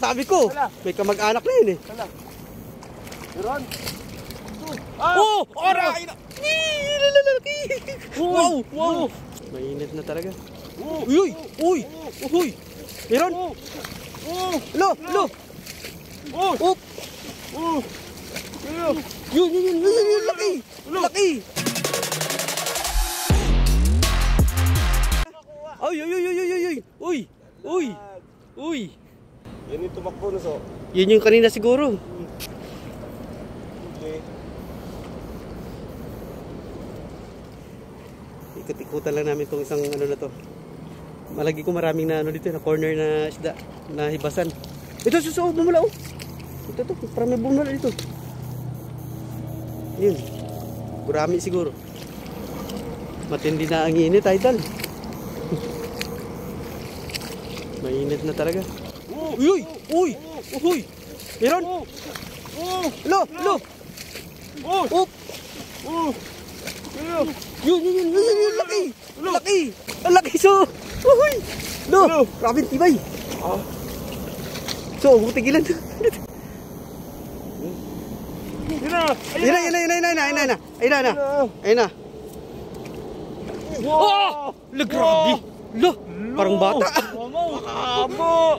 Sabi ko, may kamag-anak na yun eh. Meron? Oh! Aray na! Lalaki! Wow! Wow! Mainit na talaga. Uy! Uy! Uy! Meron? Lo! Lo! Up! Yun! Laki! Laki! Uy! Uy! Uy! Uy! Yan yung tumakbo na so. Yun yung kanina siguro. Okay. Ikot-ikutan lang namin itong isang ano na to. Malagi ko maraming na ano dito, na corner na isda, na hibasan. Ito, suso, bumula oh. Ito to, parang may bumula dito. Yun. Gurami siguro. Matindi na ang init, idol. Mainit na talaga. Uy! Uy! Uy! Meron? Lo! Lo! Up! Yun! Laki! Laki! Ang laki so! Uy! Lo! Grabe tibay! So, huwag tigilan. Ayun na. Oh! Grabe! Lo! Parang bata.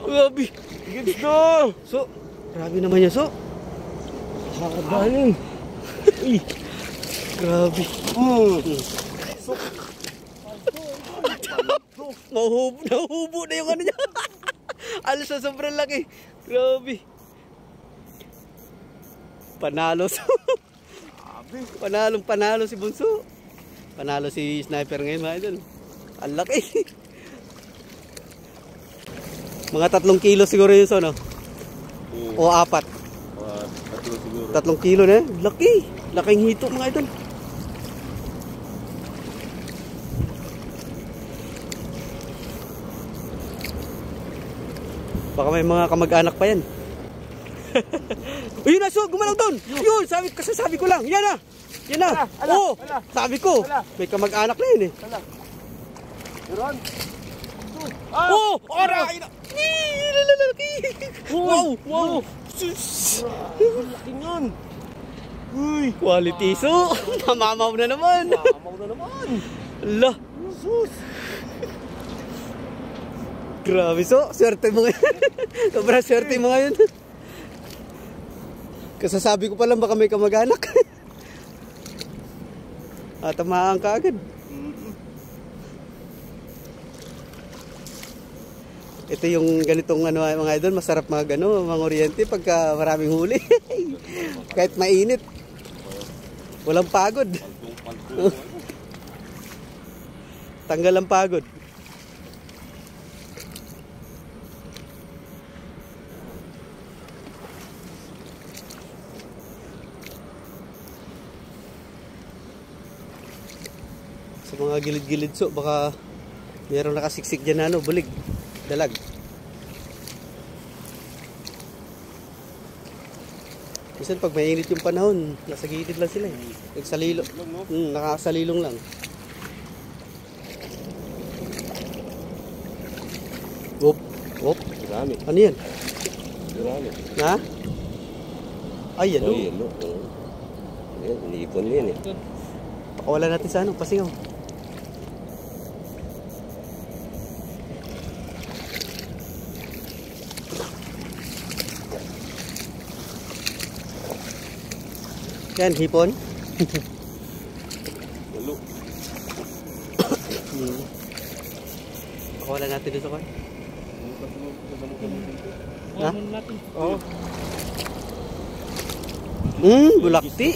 Grabe. So, grabe naman yan so. Galing. Grabe. Nahubo na yung ano niya. Alas na sobrang laki. Grabe. Panalo so. Panalo si Bunso. Panalo si Sniper ngayon mga idol. Ang laki. Mga 3 kilo siguro yun so no? O 4? 3 siguro. 3 kilo na. Laki. Laking hito mga idol. Baka may mga kamag-anak pa yan. Ayun na so, gumalaw doon. Yun, kasasabi ko lang. Yan na. Yan na. Oo, sabi ko. May kamag-anak na yun eh. Meron? Oh! Aray na! Lalaki! Wow! Wow! Laki nun! Uy! Quality so! Mamamaw na naman! Mamaw na naman! Allah! Sus! Grabe so! Swerte mo ngayon! Sobrang swerte mo ngayon! Kasasabi ko pa lang baka may kamag-anak! Tamaan ka agad! Ito yung ganitong ano mga idol, masarap mga oriente pagka maraming huli. Kahit mainit. Walang pagod. Tanggal ang pagod. Sa mga gilid-gilid so baka mayroong nakasiksik dyan na ano, bulig. Dalag. Minsan pag mainit yung panahon, nasa gilid lang sila eh. Nagsalilo. Nakasalilong lang. Op. Marami. Ano yan? Marami. Ha? Ay, yan o. Ayan, iniipon mo yan eh. Pakawala natin sa ano, pasingaw. Yan, hipon. Lalo. Pakawala natin dito kan. Ha? Oo. Bulakti.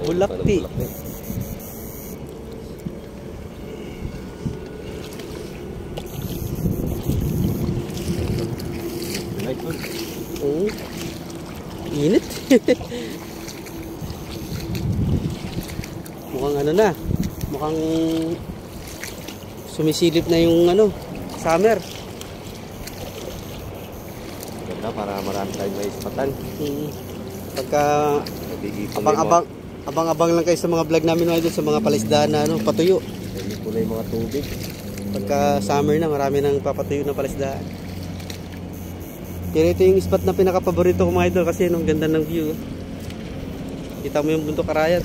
Bulakti. Init. Mukhang ano na. Mukhang sumisilip na yung ano, summer. Ganda para marami tayong may ispatan. Pagka abang-abang lang kayo sa mga vlog namin mga idol, sa mga palisdaan na ano, patuyo. Hindi po na yung mga tubig. Pagka summer na, marami nang papatuyo na palisdaan. Pero ito yung spot na pinaka-paborito ko mga idol kasi ang ganda ng view. Kita mo yung bundok Arayat.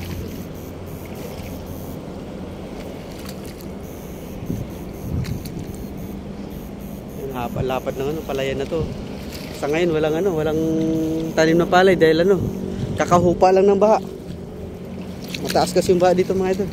Yung lapad ng palayan na to. Sa ngayon walang tanim na palay dahil kakahupa lang ng baha. Mataas kasi yung baha dito mga idol.